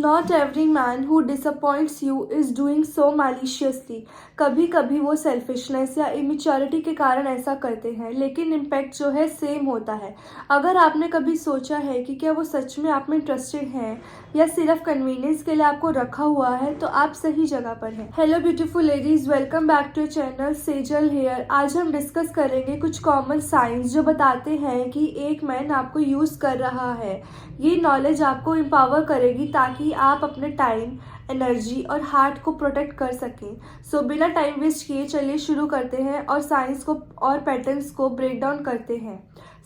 Not every man who disappoints you is doing so maliciously. कभी कभी वो selfishness या इमेच्योरिटी के कारण ऐसा करते हैं, लेकिन इम्पैक्ट जो है सेम होता है। अगर आपने कभी सोचा है कि क्या वो सच में आप में इंटरेस्टेड हैं या सिर्फ कन्वीनियंस के लिए आपको रखा हुआ है, तो आप सही जगह पर हैं। Hello beautiful ladies, welcome back to channel Sejal here. आज हम डिस्कस करेंगे कुछ कॉमन साइंस जो बताते हैं कि एक मैन आपको यूज़ कर रहा है। ये नॉलेज आपको एम्पावर करेगी ताकि आप अपने टाइम, एनर्जी और हार्ट को प्रोटेक्ट कर सकें। सो बिना टाइम वेस्ट किए चलिए शुरू करते हैं और साइंस को और पैटर्न्स को ब्रेक डाउन करते हैं।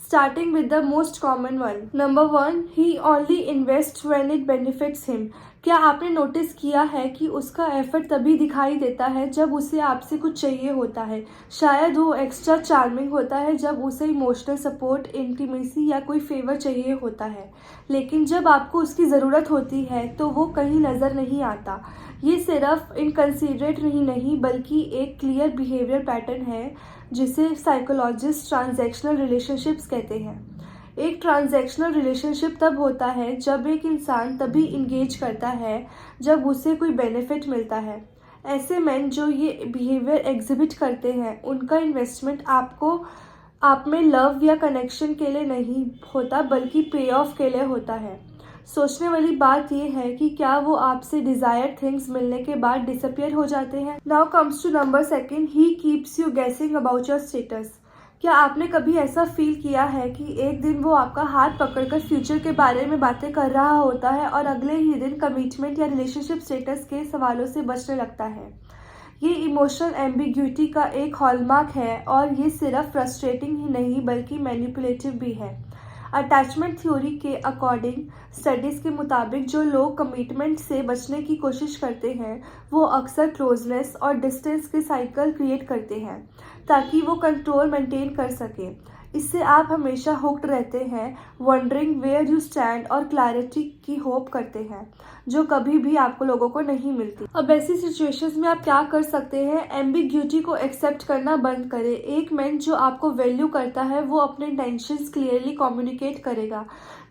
Starting with the most common one. Number 1, he only invest when it benefits him. क्या आपने नोटिस किया है कि उसका एफर्ट तभी दिखाई देता है जब उसे आपसे कुछ चाहिए होता है। शायद वो एक्स्ट्रा चार्मिंग होता है जब उसे इमोशनल सपोर्ट, इंटीमेसी या कोई फेवर चाहिए होता है, लेकिन जब आपको उसकी ज़रूरत होती है तो वो कहीं नज़र नहीं आता। ये सिर्फ इनकंसीडरेट नहीं बल्कि एक क्लियर बिहेवियर पैटर्न है जिसे साइकोलॉजिस्ट ट्रांजैक्शनल रिलेशनशिप्स कहते हैं। एक ट्रांजैक्शनल रिलेशनशिप तब होता है जब एक इंसान तभी इंगेज करता है जब उसे कोई बेनिफिट मिलता है। ऐसे मैन जो ये बिहेवियर एग्जिबिट करते हैं, उनका इन्वेस्टमेंट आप में लव या कनेक्शन के लिए नहीं होता बल्कि पे ऑफ के लिए होता है। सोचने वाली बात यह है कि क्या वो आपसे डिजायर्ड थिंग्स मिलने के बाद डिसअपियर हो जाते हैं। Now comes to number 2, he keeps you guessing about your status. क्या आपने कभी ऐसा फील किया है कि एक दिन वो आपका हाथ पकड़कर फ्यूचर के बारे में बातें कर रहा होता है और अगले ही दिन कमिटमेंट या रिलेशनशिप स्टेटस के सवालों से बचने लगता है। ये इमोशनल एम्बिग्यूटी का एक हॉलमार्क है और ये सिर्फ फ्रस्ट्रेटिंग ही नहीं बल्कि मैनिपुलेटिव भी है। अटैचमेंट थ्योरी के अकॉर्डिंग, स्टडीज़ के मुताबिक जो लोग कमिटमेंट से बचने की कोशिश करते हैं वो अक्सर क्लोजनेस और डिस्टेंस के साइकिल क्रिएट करते हैं ताकि वो कंट्रोल मेंटेन कर सकें। इससे आप हमेशा हुक्ड रहते हैं, वंडरिंग वेयर यू स्टैंड और क्लैरिटी की होप करते हैं जो कभी भी आपको लोगों को नहीं मिलती। अब ऐसी सिचुएशंस में आप क्या कर सकते हैं? एम्बिग्यूटी को एक्सेप्ट करना बंद करें। एक मैन जो आपको वैल्यू करता है वो अपने इंटेंशंस क्लियरली कम्युनिकेट करेगा।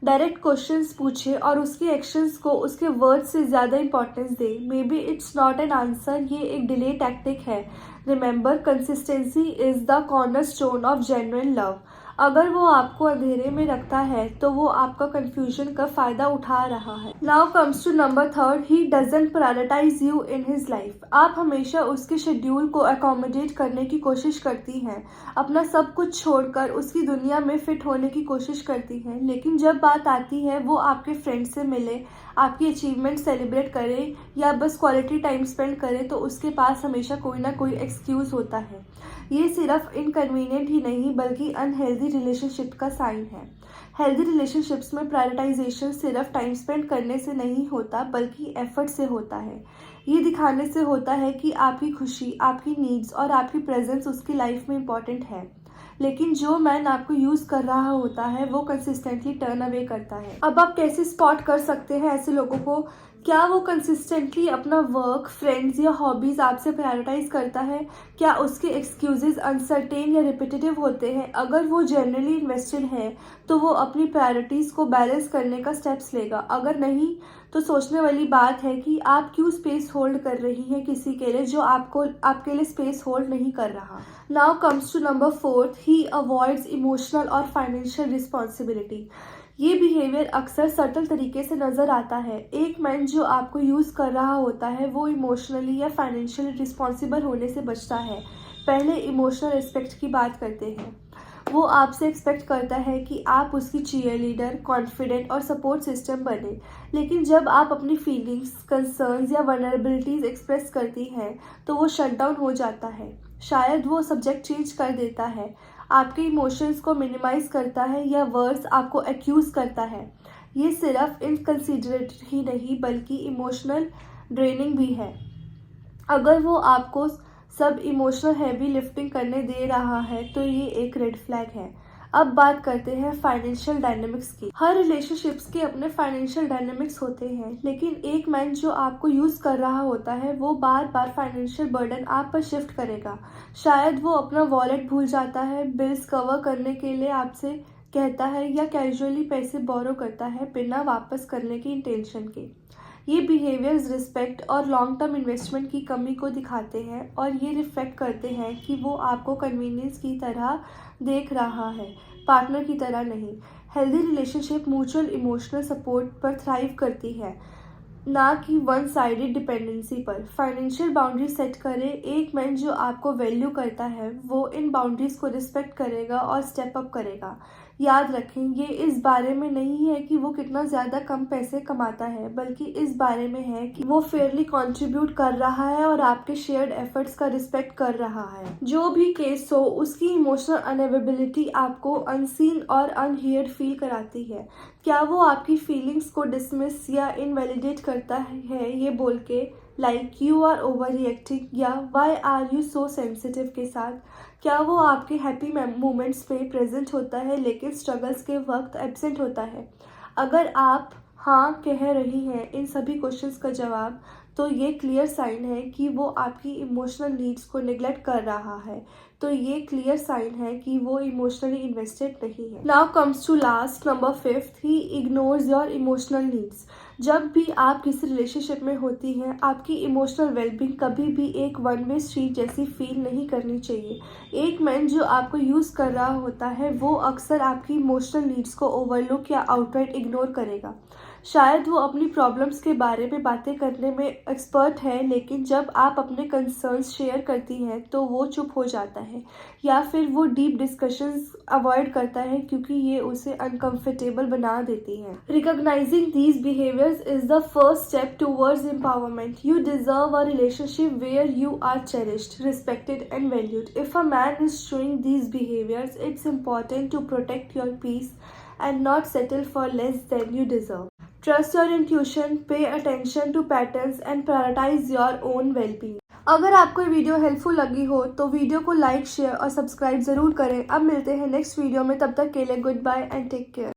डायरेक्ट क्वेश्चंस पूछे और उसके एक्शंस को उसके वर्ड्स से ज़्यादा importance they. May be it's not an answer, ये एक डिले टैक्टिक है। Remember, consistency is the cornerstone of genuine love. अगर वो आपको अंधेरे में रखता है तो वो आपका कंफ्यूजन का फायदा उठा रहा है। Now comes to number 3, he doesn't prioritise you in his life. आप हमेशा उसके शेड्यूल को अकोमोडेट करने की कोशिश करती हैं, अपना सब कुछ छोड़कर उसकी दुनिया में फिट होने की कोशिश करती हैं, लेकिन जब बात आती है वो आपके फ्रेंड से मिले, आपकी अचीवमेंट सेलिब्रेट करे या बस क्वालिटी टाइम स्पेंड करे तो उसके पास हमेशा कोई ना कोई एक्सक्यूज़ होता है। ये सिर्फ इनकन्वीनियंट ही नहीं बल्कि अनहेल्दी रिलेशनशिप का साइन है। हेल्दी रिलेशनशिप्स में प्रायोरिटाइजेशन सिर्फ टाइम स्पेंड करने से नहीं होता बल्कि एफर्ट से होता है। ये दिखाने से होता है कि आपकी खुशी, आपकी नीड्स और आपकी प्रेजेंस उसकी लाइफ में इम्पॉर्टेंट है। लेकिन जो मैन आपको यूज़ कर रहा होता है वो कंसिस्टेंटली टर्न अवे करता है। अब आप कैसे स्पॉट कर सकते हैं ऐसे लोगों को? क्या वो कंसिस्टेंटली अपना वर्क, फ्रेंड्स या हॉबीज़ आपसे प्रायोरिटाइज करता है? क्या उसके एक्सक्यूजेज अनसर्टेन या रिपीटेटिव होते हैं? अगर वो जनरली इन्वेस्टेड है तो वो अपनी प्रायोरिटीज़ को बैलेंस करने का स्टेप्स लेगा। अगर नहीं तो सोचने वाली बात है कि आप क्यों स्पेस होल्ड कर रही हैं किसी के लिए जो आपके लिए स्पेस होल्ड नहीं कर रहा। Now comes to number 4, he avoids emotional और फाइनेंशियल रिस्पॉन्सिबिलिटी। ये बिहेवियर अक्सर सटल तरीके से नज़र आता है। एक मैन जो आपको यूज़ कर रहा होता है वो इमोशनली या फाइनेंशियली रिस्पॉन्सिबल होने से बचता है। पहले इमोशनल रिस्पेक्ट की बात करते हैं। वो आपसे एक्सपेक्ट करता है कि आप उसकी चीयरलीडर, कॉन्फिडेंट और सपोर्ट सिस्टम बने, लेकिन जब आप अपनी फीलिंग्स, कंसर्न्स या वनरेबिलिटीज़ एक्सप्रेस करती हैं तो वो शट डाउन हो जाता है। शायद वो सब्जेक्ट चेंज कर देता है, आपके इमोशंस को मिनिमाइज करता है या वर्ड्स आपको एक्यूज़ करता है। ये सिर्फ इनकंसिडरेट ही नहीं बल्कि इमोशनल ड्रेनिंग भी है। अगर वो आपको सब इमोशनल हैवी लिफ्टिंग करने दे रहा है तो ये एक रेड फ्लैग है। अब बात करते हैं फाइनेंशियल डायनेमिक्स की। हर रिलेशनशिप्स के अपने फाइनेंशियल डायनेमिक्स होते हैं, लेकिन एक मैन जो आपको यूज़ कर रहा होता है वो बार बार फाइनेंशियल बर्डन आप पर शिफ्ट करेगा। शायद वो अपना वॉलेट भूल जाता है, बिल्स कवर करने के लिए आपसे कहता है या कैजुअली पैसे बोरो करता है बिना वापस करने की इंटेंशन के। ये बिहेवियर्स रिस्पेक्ट और लॉन्ग टर्म इन्वेस्टमेंट की कमी को दिखाते हैं और ये रिफ्लेक्ट करते हैं कि वो आपको कन्वीनियंस की तरह देख रहा है, पार्टनर की तरह नहीं। Healthy relationship mutual emotional support पर थ्राइव करती है, ना कि वन साइडेड डिपेंडेंसी पर। फाइनेंशियल बाउंड्रीज सेट करें। एक मैन जो आपको वैल्यू करता है वो इन बाउंड्रीज को रिस्पेक्ट करेगा और स्टेप अप करेगा। याद रखें, ये इस बारे में नहीं है कि वो कितना ज़्यादा कम पैसे कमाता है, बल्कि इस बारे में है कि वो फेयरली कंट्रीब्यूट कर रहा है और आपके शेयर्ड एफर्ट्स का रिस्पेक्ट कर रहा है। जो भी केस हो, उसकी इमोशनल अनअवेलेबिलिटी आपको अनसीन और अनहियर्ड फील कराती है। क्या वो आपकी फीलिंग्स को डिसमिस या इनवैलिडेट करता है ये बोल के, like you are overreacting या why are you so sensitive के साथ? क्या वो आपके हैप्पी मोमेंट्स पे प्रेजेंट होता है लेकिन स्ट्रगल्स के वक्त एब्सेंट होता है? अगर आप हाँ कह रही हैं इन सभी क्वेश्चंस का जवाब, तो ये क्लियर साइन है कि वो आपकी इमोशनल नीड्स को नेग्लेक्ट कर रहा है। तो ये क्लियर साइन है कि वो इमोशनली इन्वेस्टेड नहीं है। Now comes to last, number 5, he ignores your emotional needs. जब भी आप किसी रिलेशनशिप में होती हैं, आपकी इमोशनल वेलबींग कभी भी एक वन वे स्ट्रीट जैसी फील नहीं करनी चाहिए। एक मैन जो आपको यूज़ कर रहा होता है वो अक्सर आपकी इमोशनल नीड्स को ओवरलुक या आउटराइट इग्नोर करेगा। शायद वो अपनी प्रॉब्लम्स के बारे में बातें करने में एक्सपर्ट है, लेकिन जब आप अपने कंसर्न्स शेयर करती हैं तो वो चुप हो जाता है या फिर वो डीप डिस्कशंस अवॉइड करता है क्योंकि ये उसे अनकंफर्टेबल बना देती हैं। Recognising these behaviours is the first step towards empowerment. You deserve a relationship where you are cherished, respected and valued. If a man is showing these behaviors, it's important to protect your peace and not settle for less than you deserve. Trust your intuition, pay attention to patterns and prioritize your own well-being. अगर आपको ये video helpful लगी हो तो video को like, share और subscribe ज़रूर करें। अब मिलते हैं नेक्स्ट वीडियो में, तब तक के लिए goodbye and take care.